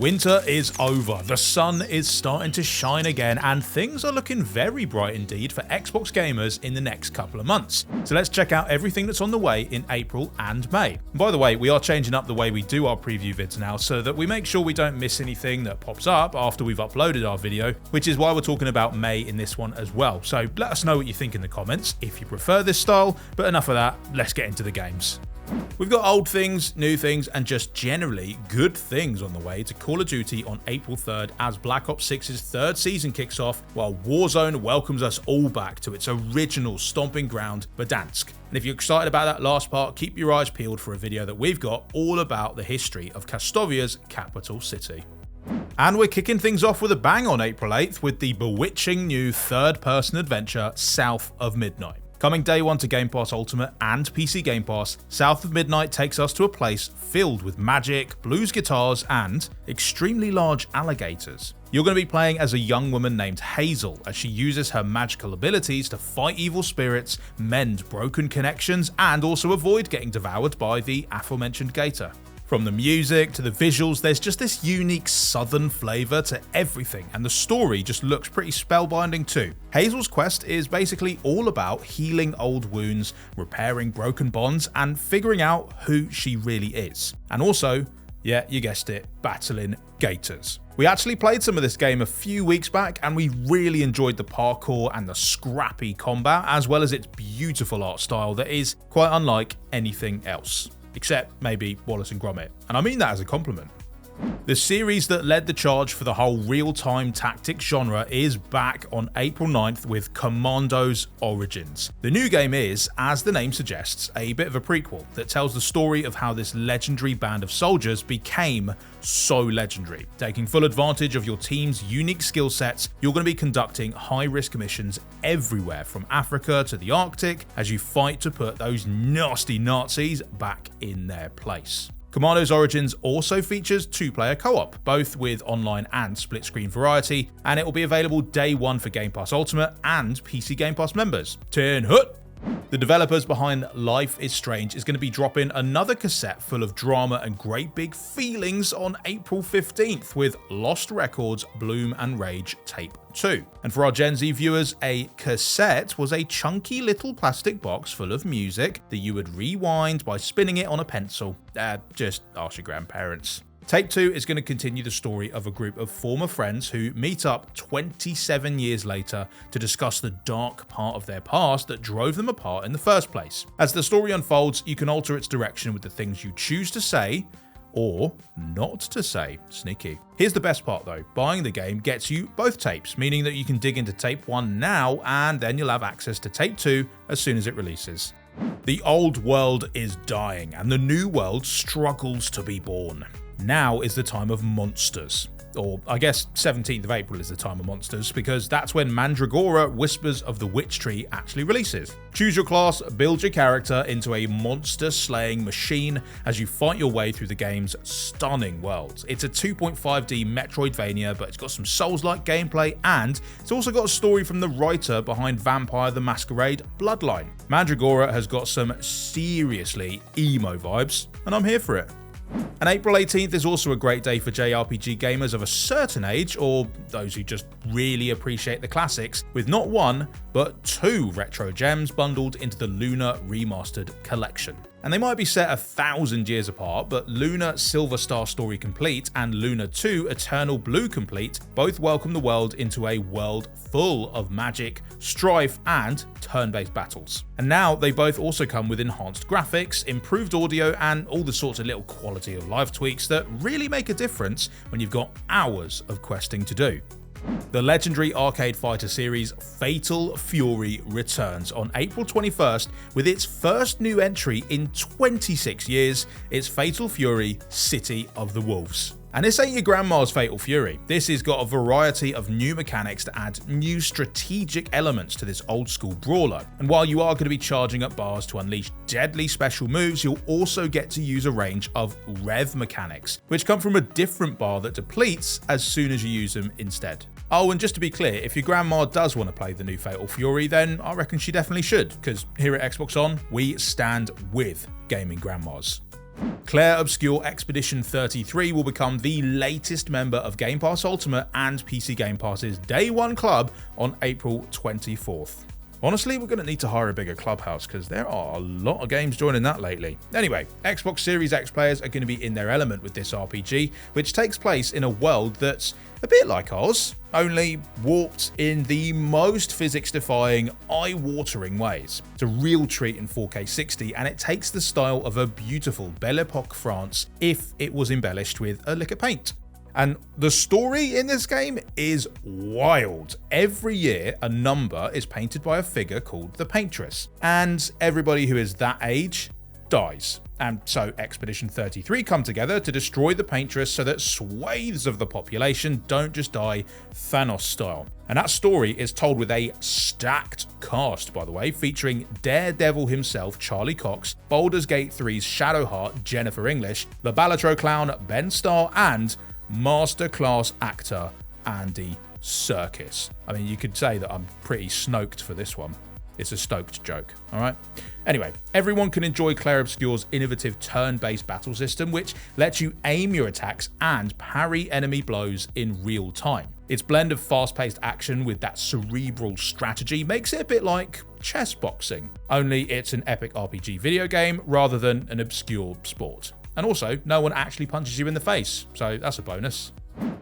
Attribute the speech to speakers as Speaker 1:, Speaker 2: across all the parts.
Speaker 1: Winter is over, the sun is starting to shine again, and things are looking very bright indeed for Xbox gamers in the next couple of months. So let's check out everything that's on the way in April and May. And by the way, we are changing up the way we do our preview vids now so that we make sure we don't miss anything that pops up after we've uploaded our video, which is why we're talking about May in this one as well. So let us know what you think in the comments if you prefer this style, but enough of that, let's get into the games. We've got old things, new things, and just generally good things on the way to Call of Duty on April 3rd as Black Ops 6's third season kicks off, while Warzone welcomes us all back to its original stomping ground, Verdansk. And if you're excited about that last part, keep your eyes peeled for a video that we've got all about the history of Kastovia's capital city. And we're kicking things off with a bang on April 8th with the bewitching new third-person adventure South of Midnight. Coming day one to Game Pass Ultimate and PC Game Pass, South of Midnight takes us to a place filled with magic, blues guitars, and extremely large alligators. You're going to be playing as a young woman named Hazel as she uses her magical abilities to fight evil spirits, mend broken connections, and also avoid getting devoured by the aforementioned gator. From the music to the visuals, there's just this unique southern flavour to everything, and the story just looks pretty spellbinding too. Hazel's quest is basically all about healing old wounds, repairing broken bonds, and figuring out who she really is. And also, yeah, you guessed it, battling gators. We actually played some of this game a few weeks back, and we really enjoyed the parkour and the scrappy combat, as well as its beautiful art style that is quite unlike anything else. Except maybe Wallace and Gromit, and I mean that as a compliment. The series that led the charge for the whole real-time tactics genre is back on April 9th with Commandos Origins. The new game is, as the name suggests, a bit of a prequel that tells the story of how this legendary band of soldiers became so legendary. Taking full advantage of your team's unique skill sets, you're going to be conducting high-risk missions everywhere from Africa to the Arctic as you fight to put those nasty Nazis back in their place. Commandos Origins also features two-player co-op, both with online and split-screen variety, and it will be available day one for Game Pass Ultimate and PC Game Pass members. Tin Hut! The developers behind Life is Strange is going to be dropping another cassette full of drama and great big feelings on April 15th with Lost Records Bloom and Rage Tape 2. And for our Gen Z viewers, a cassette was a chunky little plastic box full of music that you would rewind by spinning it on a pencil. Just ask your grandparents. Tape 2 is going to continue the story of a group of former friends who meet up 27 years later to discuss the dark part of their past that drove them apart in the first place. As the story unfolds, you can alter its direction with the things you choose to say or not to say. Sneaky. Here's the best part though, buying the game gets you both tapes, meaning that you can dig into Tape 1 now and then you'll have access to Tape 2 as soon as it releases. The old world is dying and the new world struggles to be born. Now is the time of monsters. Or I guess 17th of April is the time of monsters because that's when Mandragora Whispers of the Witch Tree actually releases. Choose your class, build your character into a monster-slaying machine as you fight your way through the game's stunning world. It's a 2.5D Metroidvania, but it's got some Souls-like gameplay and it's also got a story from the writer behind Vampire the Masquerade Bloodline. Mandragora has got some seriously emo vibes and I'm here for it. And April 18th is also a great day for JRPG gamers of a certain age, or those who just really appreciate the classics, with not one, but two retro gems bundled into the Lunar Remastered collection. And they might be set 1,000 years apart, but Lunar Silver Star Story Complete and Lunar 2 Eternal Blue Complete both welcome the world into a world full of magic, strife, and turn-based battles. And now they both also come with enhanced graphics, improved audio, and all the sorts of little quality of life tweaks that really make a difference when you've got hours of questing to do. The legendary arcade fighter series Fatal Fury returns on April 21st with its first new entry in 26 years. It's Fatal Fury City of the Wolves. And this ain't your grandma's Fatal Fury. This has got a variety of new mechanics to add new strategic elements to this old school brawler. And while you are going to be charging up bars to unleash deadly special moves, you'll also get to use a range of rev mechanics, which come from a different bar that depletes as soon as you use them instead. Oh, and just to be clear, if your grandma does want to play the new Fatal Fury, then I reckon she definitely should, because here at Xbox On, we stand with gaming grandmas. Clair Obscur Expedition 33 will become the latest member of Game Pass Ultimate and PC Game Pass's Day 1 club on April 24th. Honestly, we're going to need to hire a bigger clubhouse because there are a lot of games joining that lately. Anyway, Xbox Series X players are going to be in their element with this RPG, which takes place in a world that's a bit like ours, only warped in the most physics-defying, eye-watering ways. It's a real treat in 4K 60, and it takes the style of a beautiful Belle Epoque France if it was embellished with a lick of paint. And the story in this game is wild. Every year, a number is painted by a figure called the Paintress, and everybody who is that age dies. And so Expedition 33 come together to destroy the Paintress so that swathes of the population don't just die Thanos style. And that story is told with a stacked cast, by the way, featuring Daredevil himself, Charlie Cox, Baldur's Gate 3's Shadowheart, Jennifer English, the Balatro clown, Ben Starr, and masterclass actor Andy Serkis. I mean, you could say that I'm pretty snoked for this one. It's a stoked joke, alright? Anyway, everyone can enjoy Clair Obscur's innovative turn-based battle system, which lets you aim your attacks and parry enemy blows in real time. Its blend of fast-paced action with that cerebral strategy makes it a bit like chess boxing, only it's an epic RPG video game rather than an obscure sport. And also, no one actually punches you in the face, so that's a bonus.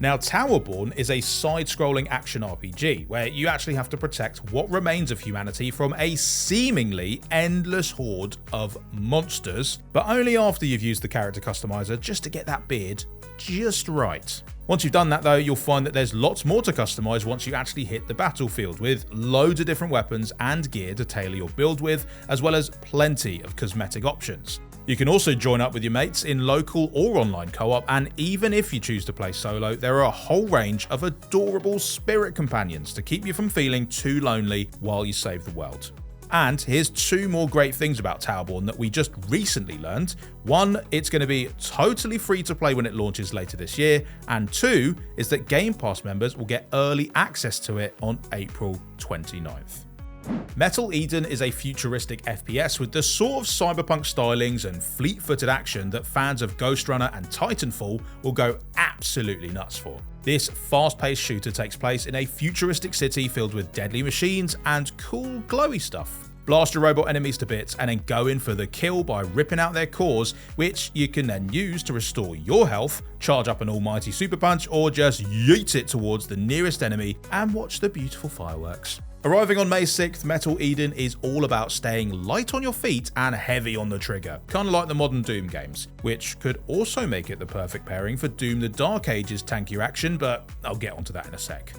Speaker 1: Now, Towerborne is a side-scrolling action RPG, where you actually have to protect what remains of humanity from a seemingly endless horde of monsters, but only after you've used the character customizer just to get that beard just right. Once you've done that though, you'll find that there's lots more to customize once you actually hit the battlefield, with loads of different weapons and gear to tailor your build with, as well as plenty of cosmetic options. You can also join up with your mates in local or online co-op, and even if you choose to play solo, there are a whole range of adorable spirit companions to keep you from feeling too lonely while you save the world. And here's two more great things about Towerborne that we just recently learned. One, it's going to be totally free to play when it launches later this year, and two is that Game Pass members will get early access to it on April 29th. Metal Eden is a futuristic FPS with the sort of cyberpunk stylings and fleet-footed action that fans of Ghost Runner and Titanfall will go absolutely nuts for. This fast-paced shooter takes place in a futuristic city filled with deadly machines and cool glowy stuff. Blast your robot enemies to bits and then go in for the kill by ripping out their cores, which you can then use to restore your health, charge up an almighty super punch, or just yeet it towards the nearest enemy and watch the beautiful fireworks. Arriving on May 6th, Metal Eden is all about staying light on your feet and heavy on the trigger, kind of like the modern Doom games, which could also make it the perfect pairing for Doom the Dark Ages tankier action, but I'll get onto that in a sec.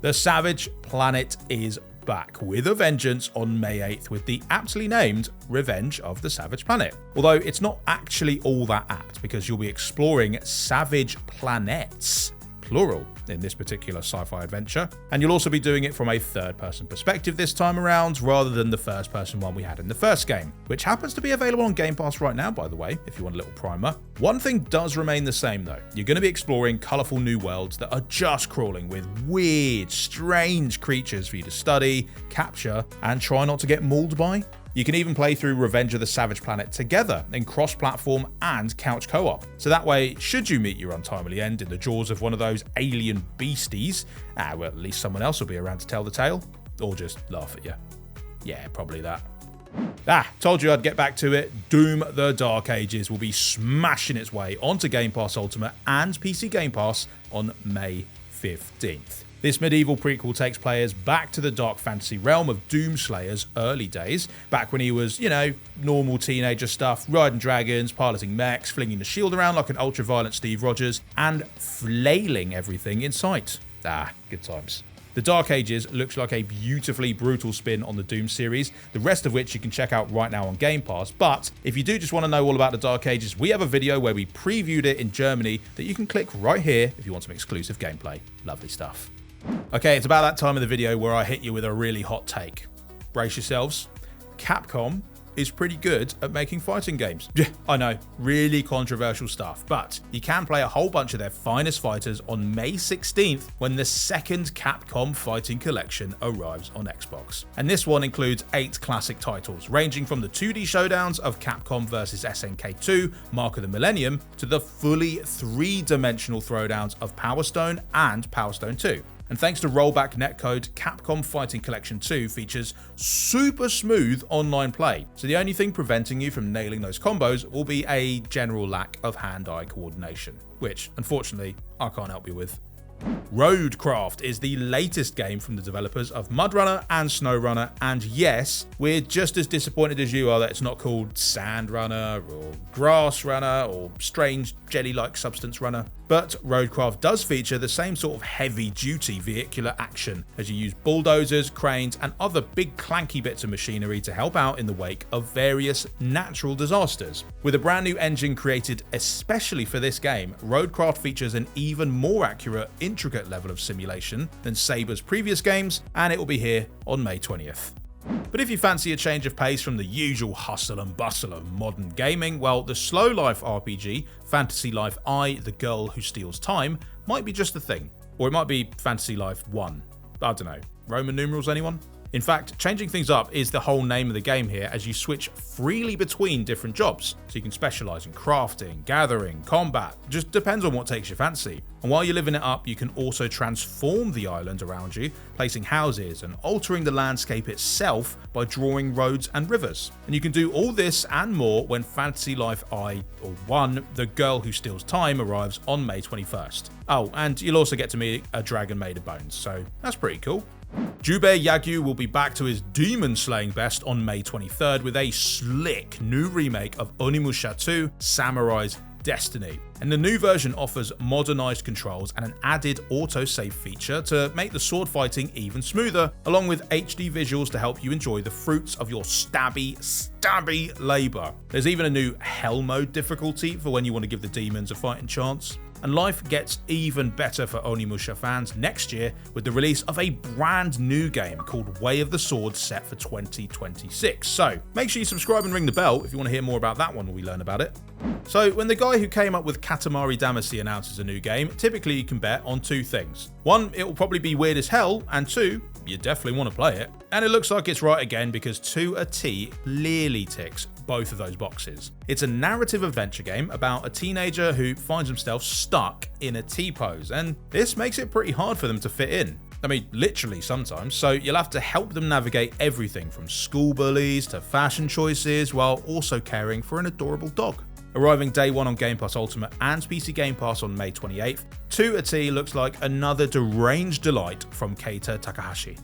Speaker 1: The Savage Planet is back with a vengeance on May 8th with the aptly named Revenge of the Savage Planet. Although it's not actually all that apt, because you'll be exploring savage planets, plural, in this particular sci-fi adventure, and you'll also be doing it from a third-person perspective this time around, rather than the first-person one we had in the first game, which happens to be available on Game Pass right now, by the way, if you want a little primer. One thing does remain the same though. You're going to be exploring colourful new worlds that are just crawling with weird, strange creatures for you to study, capture, and try not to get mauled by. You can even play through Revenge of the Savage Planet together in cross-platform and couch co-op. So that way, should you meet your untimely end in the jaws of one of those alien beasties, well, at least someone else will be around to tell the tale, or just laugh at you. Yeah, probably that. Told you I'd get back to it. Doom the Dark Ages will be smashing its way onto Game Pass Ultimate and PC Game Pass on May 15th. This medieval prequel takes players back to the dark fantasy realm of Doomslayer's early days, back when he was, normal teenager stuff, riding dragons, piloting mechs, flinging the shield around like an ultra-violent Steve Rogers, and flailing everything in sight. Good times. The Dark Ages looks like a beautifully brutal spin on the Doom series, the rest of which you can check out right now on Game Pass, but if you do just want to know all about the Dark Ages, we have a video where we previewed it in Germany that you can click right here if you want some exclusive gameplay. Lovely stuff. Okay, it's about that time of the video where I hit you with a really hot take. Brace yourselves. Capcom is pretty good at making fighting games. Yeah, I know, really controversial stuff, but you can play a whole bunch of their finest fighters on May 16th when the second Capcom Fighting Collection arrives on Xbox. And this one includes 8 classic titles, ranging from the 2D showdowns of Capcom vs SNK 2, Mark of the Millennium, to the fully 3-dimensional throwdowns of Power Stone and Power Stone 2. And thanks to rollback netcode, Capcom Fighting Collection 2 features super smooth online play. So the only thing preventing you from nailing those combos will be a general lack of hand-eye coordination, which unfortunately I can't help you with. RoadCraft is the latest game from the developers of MudRunner and SnowRunner, and yes, we're just as disappointed as you are that it's not called Sand Runner or Grass Runner or Strange Jelly-like Substance Runner. But RoadCraft does feature the same sort of heavy-duty vehicular action as you use bulldozers, cranes, and other big clanky bits of machinery to help out in the wake of various natural disasters. With a brand new engine created especially for this game, RoadCraft features an even more accurate, intricate level of simulation than Saber's previous games, and it will be here on May 20th. But if you fancy a change of pace from the usual hustle and bustle of modern gaming, well, the slow life RPG, Fantasy Life I, The Girl Who Steals Time, might be just the thing. Or it might be Fantasy Life 1. I don't know. Roman numerals, anyone? In fact, changing things up is the whole name of the game here, as you switch freely between different jobs. So you can specialize in crafting, gathering, combat, just depends on what takes your fancy. And while you're living it up, you can also transform the island around you, placing houses and altering the landscape itself by drawing roads and rivers. And you can do all this and more when Fantasy Life I, or 1, The Girl Who Steals Time arrives on May 21st. Oh, and you'll also get to meet a dragon made of bones, so that's pretty cool. Jubei Yagyu will be back to his demon-slaying best on May 23rd with a slick new remake of Onimusha 2 Samurai's Destiny. And the new version offers modernized controls and an added autosave feature to make the sword fighting even smoother, along with HD visuals to help you enjoy the fruits of your stabby labor. There's even a new Hell mode difficulty for when you want to give the demons a fighting chance. And life gets even better for Onimusha fans next year with the release of a brand new game called Way of the Sword set for 2026. So make sure you subscribe and ring the bell if you want to hear more about that one when we learn about it. So when the guy who came up with Katamari Damacy announces a new game, typically you can bet on 2 things. 1, it will probably be weird as hell, and 2, you definitely want to play it. And it looks like it's right again because To a T clearly ticks both of those boxes. It's a narrative adventure game about a teenager who finds himself stuck in a T-pose, and this makes it pretty hard for them to fit in. I mean, literally sometimes, so you'll have to help them navigate everything from school bullies to fashion choices while also caring for an adorable dog. Arriving day 1 on Game Pass Ultimate and PC Game Pass on May 28th, To a T looks like another deranged delight from Keita Takahashi.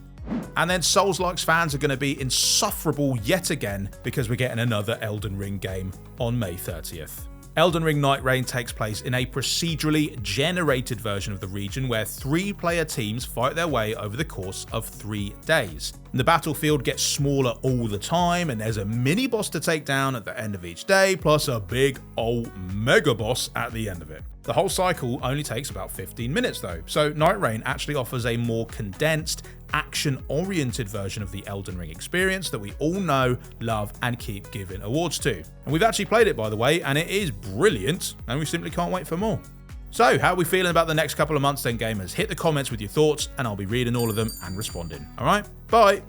Speaker 1: And then Souls-likes fans are going to be insufferable yet again because we're getting another Elden Ring game on May 30th. Elden Ring Nightreign takes place in a procedurally generated version of the region where 3-player teams fight their way over the course of 3 days. And the battlefield gets smaller all the time, and there's a mini boss to take down at the end of each day, plus a big old mega boss at the end of it. The whole cycle only takes about 15 minutes though, so Nightreign actually offers a more condensed, action-oriented version of the Elden Ring experience that we all know, love, and keep giving awards to. And we've actually played it, by the way, and it is brilliant, and we simply can't wait for more. So, how are we feeling about the next couple of months then, gamers? Hit the comments with your thoughts, and I'll be reading all of them and responding. Alright, bye!